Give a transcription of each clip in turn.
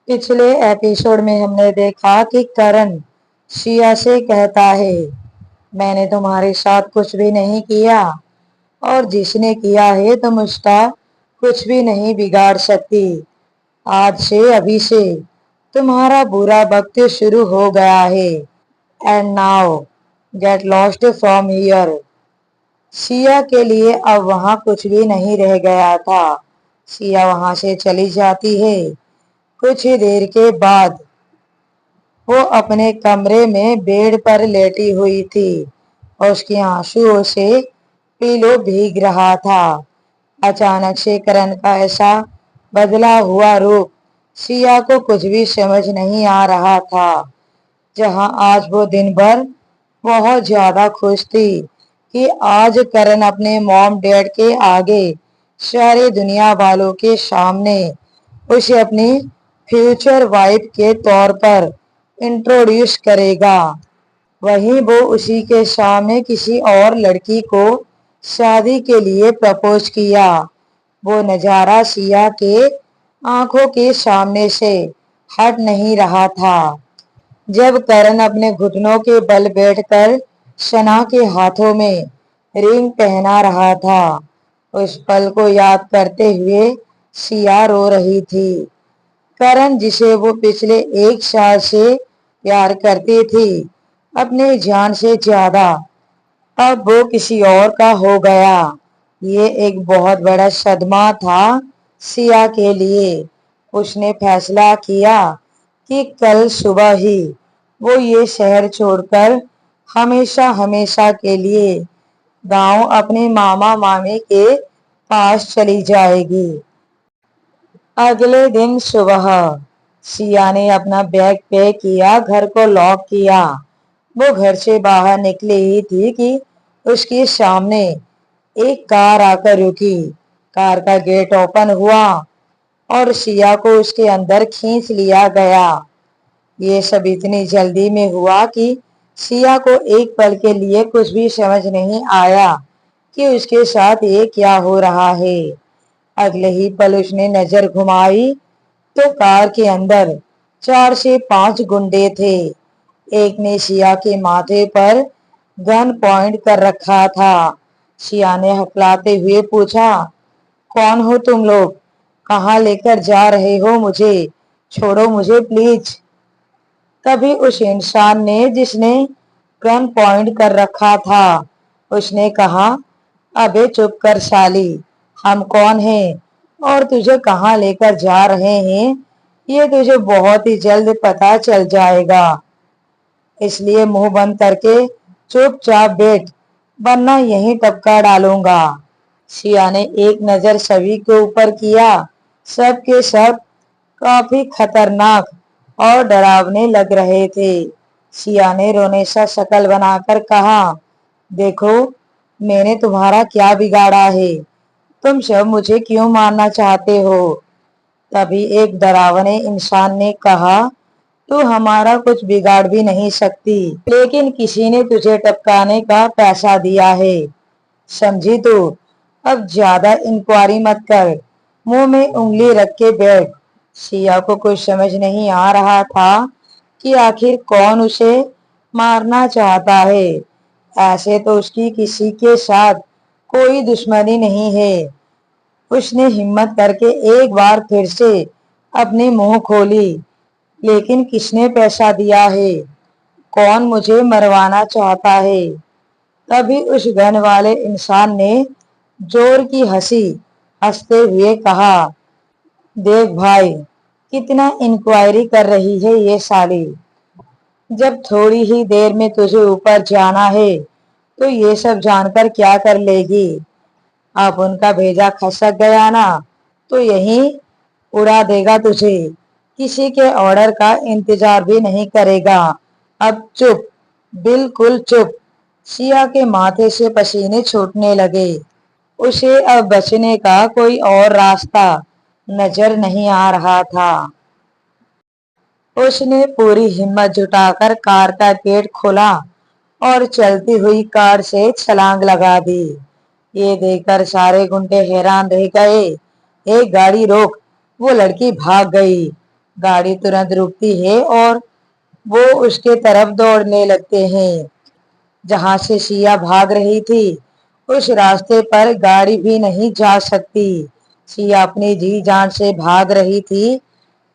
पिछले एपिसोड में हमने देखा कि करण शिया से कहता है, मैंने तुम्हारे साथ कुछ भी नहीं किया और जिसने किया है तुम उसका कुछ भी नहीं बिगाड़ सकती। आज से अभी से तुम्हारा बुरा वक्त शुरू हो गया है। And now get lost from here. Siya के लिए अब वहां कुछ भी नहीं रह गया था। सिया वहां से चली जाती है। कुछ ही देर के बाद वो अपने कमरे में बेड पर लेटी हुई थी और उसके आंसुओं से पीलो भीग रहा था। अचानक से करण का ऐसा बदला हुआ रूप सिया को कुछ भी समझ नहीं आ रहा था। जहां आज वो दिन भर बहुत ज्यादा खुश थी कि आज करण अपने मॉम डैड के आगे सारी दुनिया वालों के सामने उसे अपनी फ्यूचर वाइफ के तौर पर इंट्रोड्यूस करेगा। वहीं वो उसी के सामने किसी और लड़की को शादी के लिए प्रपोज किया। वो नजारा सिया के आंखों के सामने से हट नहीं रहा था। जब करण अपने घुटनों के बल बैठकर सना के हाथों में रिंग पहना रहा था, उस पल को याद करते हुए सिया रो रही थी। करण जिसे वो पिछले 1 साल से प्यार करती थी अपने जान से ज्यादा, अब वो किसी और का हो गया। ये एक बहुत बड़ा सदमा था सिया के लिए। उसने फैसला किया कि कल सुबह ही वो ये शहर छोड़कर हमेशा हमेशा के लिए गांव अपने मामा मामी के पास चली जाएगी। अगले दिन सुबह सिया ने अपना बैग पैक किया, घर को लॉक किया। वो घर से बाहर निकली ही थी कि उसके सामने एक कार आकर रुकी। कार का गेट ओपन हुआ और सिया को उसके अंदर खींच लिया गया। ये सब इतनी जल्दी में हुआ कि सिया को एक पल के लिए कुछ भी समझ नहीं आया कि उसके साथ ये क्या हो रहा है। अगले ही पल उसने नजर घुमाई तो कार के अंदर 4 से 5 गुंडे थे। एक ने सिया के माथे पर गन पॉइंट कर रखा था। सिया ने हकलाते हुए पूछा, कौन हो तुम लोग? कहाँ लेकर जा रहे हो मुझे? छोड़ो मुझे प्लीज। तभी उस इंसान ने जिसने गन पॉइंट कर रखा था, उसने कहा, अबे चुप कर साली, हम कौन हैं और तुझे कहाँ लेकर जा रहे हैं ये तुझे बहुत ही जल्द पता चल जाएगा, इसलिए मुंह बंद करके चुपचाप बैठ, वरना यहीं टपका डालूंगा। सिया ने एक नजर सभी के ऊपर किया। सब के सब काफी खतरनाक और डरावने लग रहे थे। सिया ने रोने सा शक्ल बनाकर कहा, देखो मैंने तुम्हारा क्या बिगाड़ा है? तुम सब मुझे क्यों मारना चाहते हो? तभी एक डरावने इंसान ने कहा, तू हमारा कुछ बिगाड़ भी नहीं सकती, लेकिन किसी ने तुझे टपकाने का पैसा दिया है, समझी तू? अब ज्यादा इंक्वायरी मत कर, मुंह में उंगली रख के बैठ। सिया को कुछ समझ नहीं आ रहा था कि आखिर कौन उसे मारना चाहता है। ऐसे तो उसकी किसी के साथ कोई दुश्मनी नहीं है। उसने हिम्मत करके एक बार फिर से अपनी मुंह खोली, लेकिन किसने पैसा दिया है? कौन मुझे मरवाना चाहता है? तभी उस गन वाले इंसान ने जोर की हंसी हंसते हुए कहा, देख भाई, कितना इंक्वायरी कर रही है ये साली। जब थोड़ी ही देर में तुझे ऊपर जाना है तो ये सब जानकर क्या कर लेगी? अब उनका भेजा खसक गया ना तो यहीं उड़ा देगा तुझे, किसी के ऑर्डर का इंतजार भी नहीं करेगा। अब चुप, बिल्कुल चुप। सिया के माथे से पसीने छूटने लगे। उसे अब बचने का कोई और रास्ता नजर नहीं आ रहा था। उसने पूरी हिम्मत जुटाकर कार का गेट खोला और चलती हुई कार से छलांग लगा दी। ये देखकर सारे गुंडे हैरान रह गए। एक गाड़ी रोक, वो लड़की भाग गई। गाड़ी तुरंत रुकती है और वो उसके तरफ दौड़ने लगते हैं। जहां से सिया भाग रही थी उस रास्ते पर गाड़ी भी नहीं जा सकती। सिया अपनी जी जान से भाग रही थी,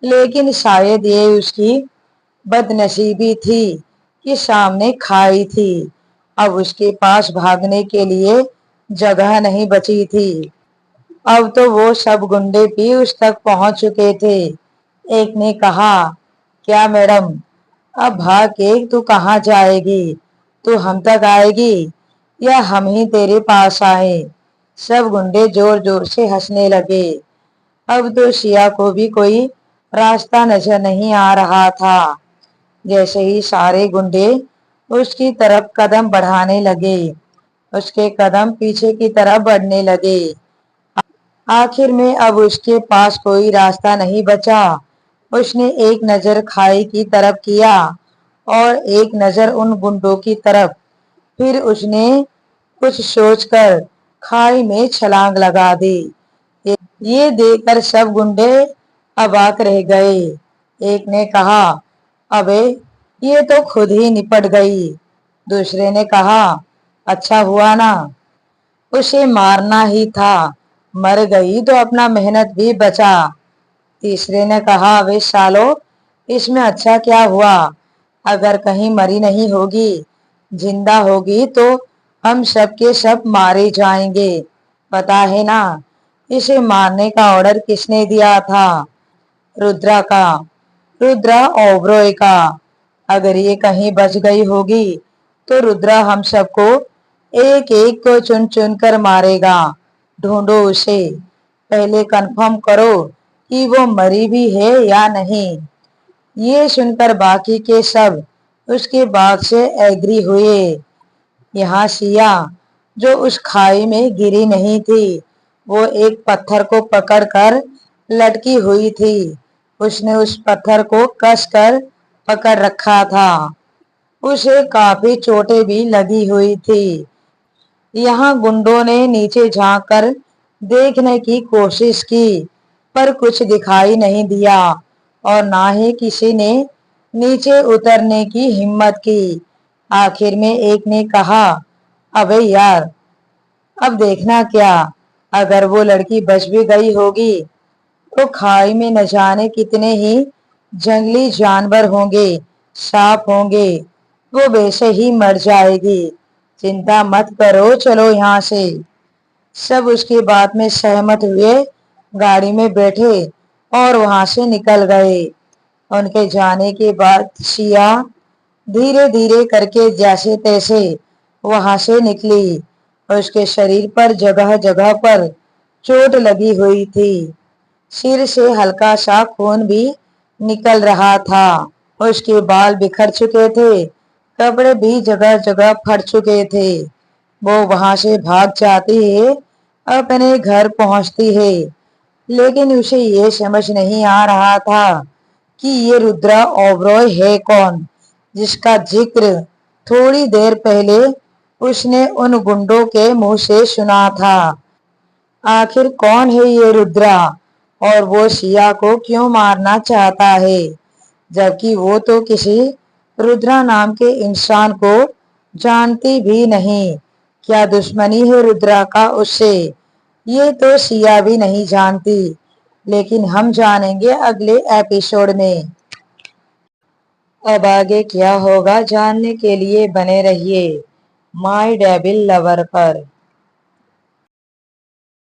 लेकिन शायद ये उसकी बदनसीबी थी कि सामने खाई थी। अब उसके पास भागने के लिए जगह नहीं बची थी। अब तो वो सब गुंडे भी उस तक पहुंच चुके थे। एक ने कहा, क्या मैडम, अब भाग के तू कहाँ जाएगी? तू हम तक आएगी या हम ही तेरे पास आए? सब गुंडे जोर जोर से हंसने लगे। अब तो सिया को भी कोई रास्ता नजर नहीं आ रहा था। जैसे ही सारे गुंडे उसकी तरफ कदम बढ़ाने लगे, उसके कदम पीछे की तरफ बढ़ने लगे। आखिर में अब उसके पास कोई रास्ता नहीं बचा। उसने एक नजर खाई की तरफ किया और एक नजर उन गुंडों की तरफ। फिर उसने कुछ सोचकर खाई में छलांग लगा दी। ये देखकर सब गुंडे अवाक रह गए। एक ने कहा, अबे ये तो खुद ही निपट गई। दूसरे ने कहा, अच्छा हुआ ना, उसे मारना ही था, मर गई तो अपना मेहनत भी बचा। तीसरे ने कहा, वे सालो, इसमें अच्छा क्या हुआ? अगर कहीं मरी नहीं होगी, जिंदा होगी तो हम सब के सब मारे जाएंगे। पता है ना, इसे मारने का ऑर्डर किसने दिया था? रुद्रा का, रुद्रा ओबरॉय का। अगर ये कहीं बच गई होगी तो रुद्रा हम सबको एक एक को चुन चुन कर मारेगा। ढूंढो उसे, पहले कंफर्म करो कि वो मरी भी है या नहीं। ये सुनकर बाकी के सब उसके बात से एग्री हुए। यहाँ सिया, जो उस खाई में गिरी नहीं थी, वो एक पत्थर को पकड़कर लटकी हुई थी। उसने उस पत्थर को कसकर पकड़ रखा था। उसे काफी चोटें भी लगी हुई थी। यहाँ गुंडों ने नीचे झांककर देखने की कोशिश की, पर कुछ दिखाई नहीं दिया और ना ही किसी ने नीचे उतरने की हिम्मत की। आखिर में एक ने कहा, अबे यार, अब देखना क्या, अगर वो लड़की बच भी गई होगी तो खाई में न जाने कितने ही जंगली जानवर होंगे, सांप होंगे, वो वैसे ही मर जाएगी। चिंता मत करो, चलो यहाँ से। सब उसकी बात में सहमत हुए, गाड़ी में बैठे और वहां से निकल गए। उनके जाने के बाद सिया धीरे धीरे करके जैसे तैसे वहां से निकली। उसके शरीर पर जगह जगह पर चोट लगी हुई थी। सिर से हल्का सा खून भी निकल रहा था। उसके बाल बिखर चुके थे, कपड़े भी जगह जगह फट चुके थे। वो वहां से भाग जाती है, अपने घर पहुंचती है, लेकिन उसे ये समझ नहीं आ रहा था कि ये रुद्रा ओबरॉय है कौन, जिसका जिक्र थोड़ी देर पहले उसने उन गुंडों के मुंह से सुना था। आखिर कौन है ये रुद्रा, और वो सिया को क्यों मारना चाहता है, जबकि वो तो किसी रुद्रा नाम के इंसान को जानती भी नहीं। क्या दुश्मनी है रुद्रा का उससे, ये तो सिया भी नहीं जानती, लेकिन हम जानेंगे अगले एपिसोड में। अब आगे क्या होगा जानने के लिए बने रहिए माय डेविल लवर पर।